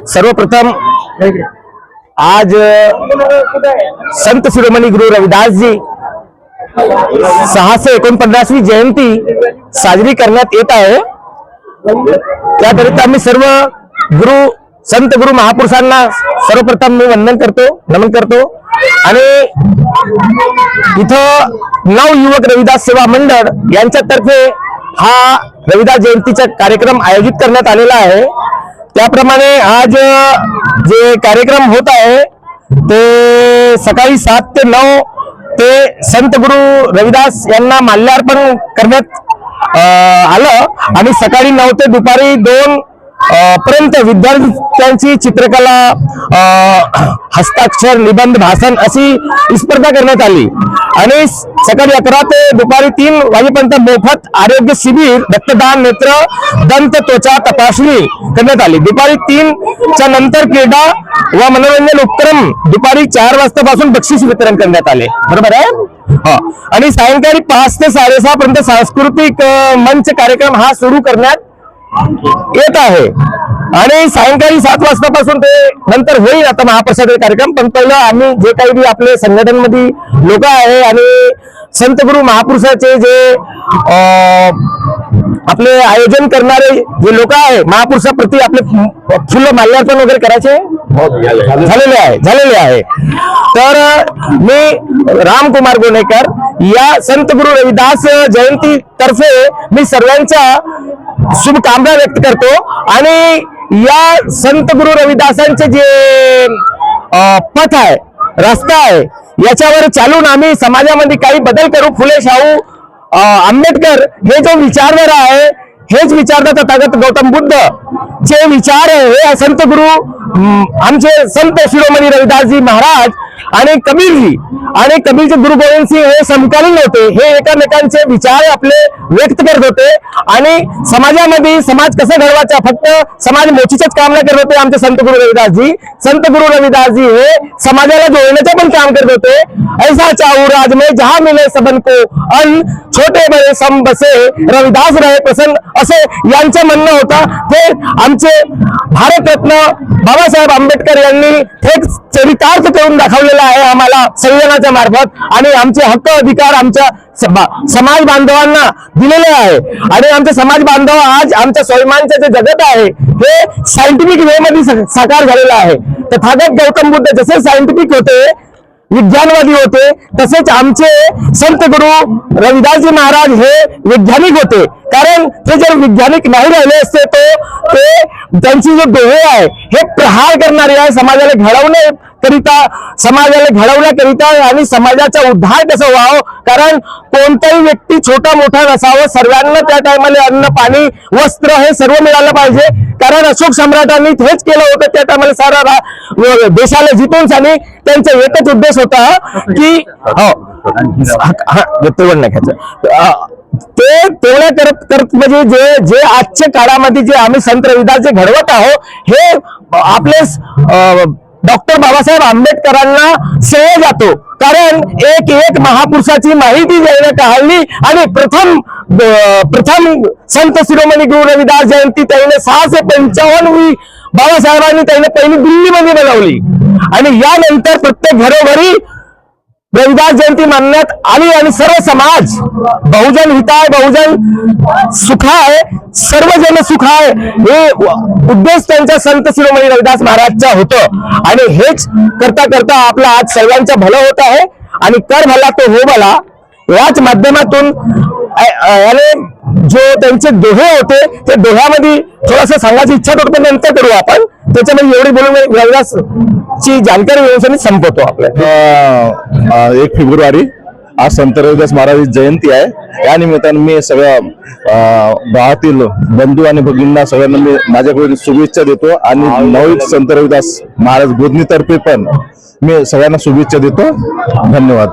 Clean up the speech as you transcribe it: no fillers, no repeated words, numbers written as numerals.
सर्वप्रथम आज संत शिरोमणी गुरु रविदास जी 649वी जयंती साजरी करण्यात येत आहे। त्याकरिता आम्ही सर्व संत गुरु महापुरुषांना सर्वप्रथम मी वंदन करतो, नमन करतो। आणि इथं नवयुवक रविदास सेवा मंडळ यांच्यातर्फे हा रविदास जयंतीचा कार्यक्रम आयोजित करण्यात आलेला आहे। त्याप्रमाणे आज जे कार्यक्रम होत आहे ते सकाळी 7 ते 9 ते संत गुरु रविदास यांना माल्यार्पण करण्यात आलं आणि सकाळी 9 ते दुपारी 2 पर्यंत विद्यार्थ्यांची चित्रकला, हस्ताक्षर, निबंध, भाषण अशी स्पर्धा करण्यात आली आणि सकाळी 11 ते दुपारी 3 वाजेपर्यंत मोफत आरोग्य शिबिर, रक्तदान, नेत्र, दंत, त्वचा तपासणी करण्यात आली। दुपारी 3 च्या नंतर क्रीडा व मनोरंजन उपक्रम दुपारी 4 वाजतापासून बक्षीस वितरण करण्यात आले। बरोबर आहे। आणि सायंकाळी 5 ते 6:30 पर्यंत सांस्कृतिक मंच कार्यक्रम हा सुरू करण्यात येत आहे आणि सायंकाळी 7 वाजतापासून ते नंतर होईल आता महाप्रसाद कार्यक्रम। पण पहिलं आम्ही जे काही आपले संघटनमध्ये लोक आहे आणि संत गुरु महापुरुषाचे जे आपले आयोजन करणारे जे लोक आहे, महापुरुषाप्रती आपले फुलं माल्यार्पण वगैरे करायचे झालेले आहे। तर मी रामकुमार गोनेकर या संत गुरु रविदास जयंती तर्फे मी सर्वांच्या शुभकामना व्यक्त करतो आणि या संत गुरु रविदासांचे जे पथ आहे, रस्ता आहे, याच्यावर चालून आम्ही समाजामध्ये काही बदल करू। फुले शाहू आंबेडकर हे जो विचारधारा आहे, हेच विचारधारा तथागत गौतम बुद्ध चे विचार आहे, हे संत गुरु आमचे संत शिरोमणी रविदासजी महाराज आणि कबीरजी आणि कबीरचे गुरु गोविंद सिंह हे समकालीन होते। हे एकामेकांचे विचार आपले व्यक्त करत होते आणि समाजामध्ये समाज कसा घडवायचा फक्त समाज मोचीचंच काम नाही करत होते आमचे संत गुरु रविदासजी। संत गुरु रविदासजी हे समाजाला जोडण्याचं पण काम करत होते। ऐसा चाहूँ राज में जहां मिले सबन को अन, छोटे बड़े सम बसे रविदास रहे प्रसन्न, असे यांचं म्हणणं होतं। ते आमचे भारतरत्न बाबासाहेब आंबेडकर यांनी थेट चरितार्थ करून दाखवलेला आहे आम्हाला संविधानाच्या मार्फत आणि आमचे हक्क अधिकार आमच्या समाज बांधवांना दिलेले आहे आणि आमचे समाज बांधव आज आमच्या स्वाभिमानचे जे जगत आहे हे सायंटिफिक वे मध्ये साकार झालेलं आहे। तथागत गौतम बुद्ध जसे सायंटिफिक होते, विज्ञानवादी होते, तसेच आमचे संत गुरु रविदासजी महाराज हे वैज्ञानिक होते। कारण ते जर वैज्ञानिक नाही राहिले असते ते त्यांची जो डोळे आहे हे प्रहार करणारे आहे समाजाला घडवण्याकरिता आणि समाजाचा उद्धार कसं व्हावं। कारण कोणताही व्यक्ती छोटा मोठा नसावं, सर्वांना त्या टायमाला अन्न, पाणी, वस्त्र हे सर्व मिळालं पाहिजे। कारण अशोक सम्राटांनी हेच केलं होतं त्या टायमाला सारा देशाला जिंकून आणि त्यांचा एकच उद्देश होता की ते तेवढ्या करत म्हणजे जे आजच्या काळामध्ये जे आम्ही संत रविदास जे घडवत आहोत हे आपले डॉक्टर बाबासाहेब आंबेडकरांना श्रेय जातो। कारण एक महापुरुषाची माहिती देण्यात आली आणि प्रथम संत शिरोमणी गुरु रविदास जयंती त्याने 655वी बाबासाहेबांनी त्याने पहिली दिल्लीमध्ये बनवली आणि यानंतर प्रत्येक घरोघरी रविदास जयंती मानण्यात आली आणि सर्व समाज बहुजन हिताय, बहुजन सुखाय, सर्वजन सुखाय हे उद्देश त्यांच्या संत शिरोमणी रविदास महाराजचा होतं आणि हेच करता करता आपला आज सर्वांचा भलं होत आहे आणि कर भला तो हो भला याच माध्यमातून जो त्यांचे दोहे होते ते दोह्यामध्ये थोडासा सांगायची इच्छा करतो, नंतर करू आपण। त्याच्यामध्ये एवढी बोलून रविदासची जानकारी व्यवस्थित संपवतो। आपल्या 1 फेब्रुवारी आज संत रविदास महाराज जयंती आहे। या निमित्ताने मी सगळ्या गावातील बंधू आणि भगिनींना सगळ्यांना मी माझ्याकडून शुभेच्छा देतो आणि नवयुग संत रविदास महाराज गोदनीतर्फे पण मी सगळ्यांना शुभेच्छा देतो। धन्यवाद।